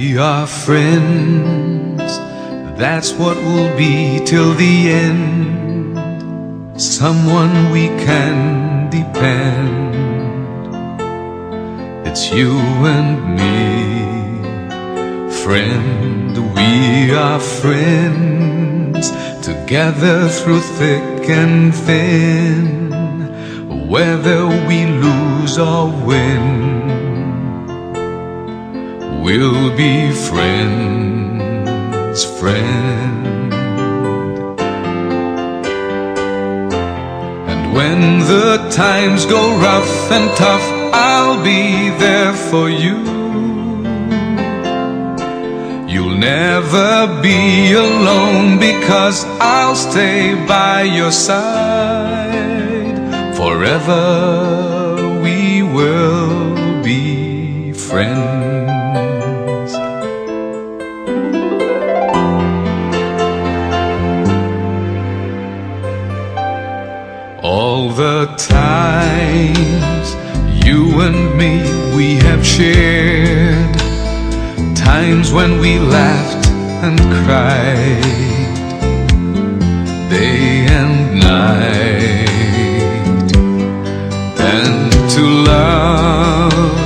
We are friends, that's what we'll be till the end. Someone we can depend. It's you and me, friend. We are friends, together through thick and thin. Whether we lose or win, we'll be friends, friend. And when the times go rough and tough, I'll be there for you. You'll never be alone, because I'll stay by your side. Forever we will be friends. All the times you and me we have shared, times when we laughed and cried, day and night. And to love,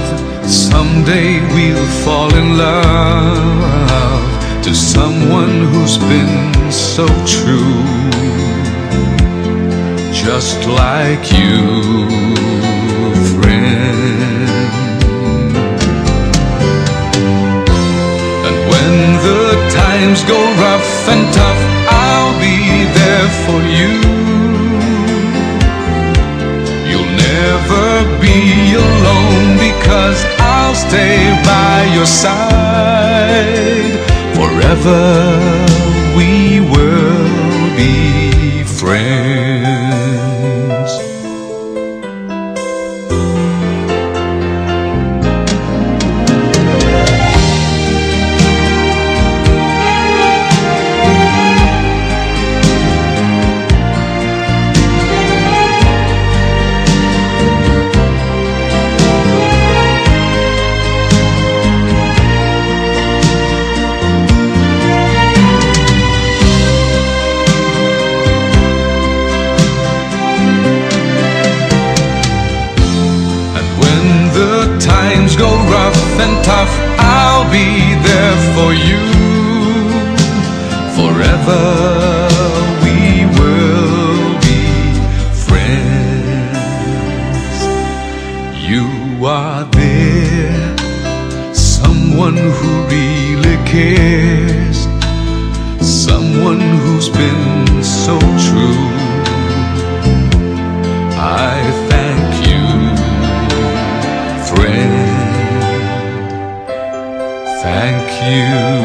someday we'll fall in love, to someone who's been so true, just like you, friend. And when the times go rough and tough, I'll be there for you. You'll never be alone, because I'll stay by your side. Forever we will be friends. Times go rough and tough, I'll be there for you. Forever we will be friends. You are there, someone who really cares, someone who's been so true. I thank you, friend. Thank you.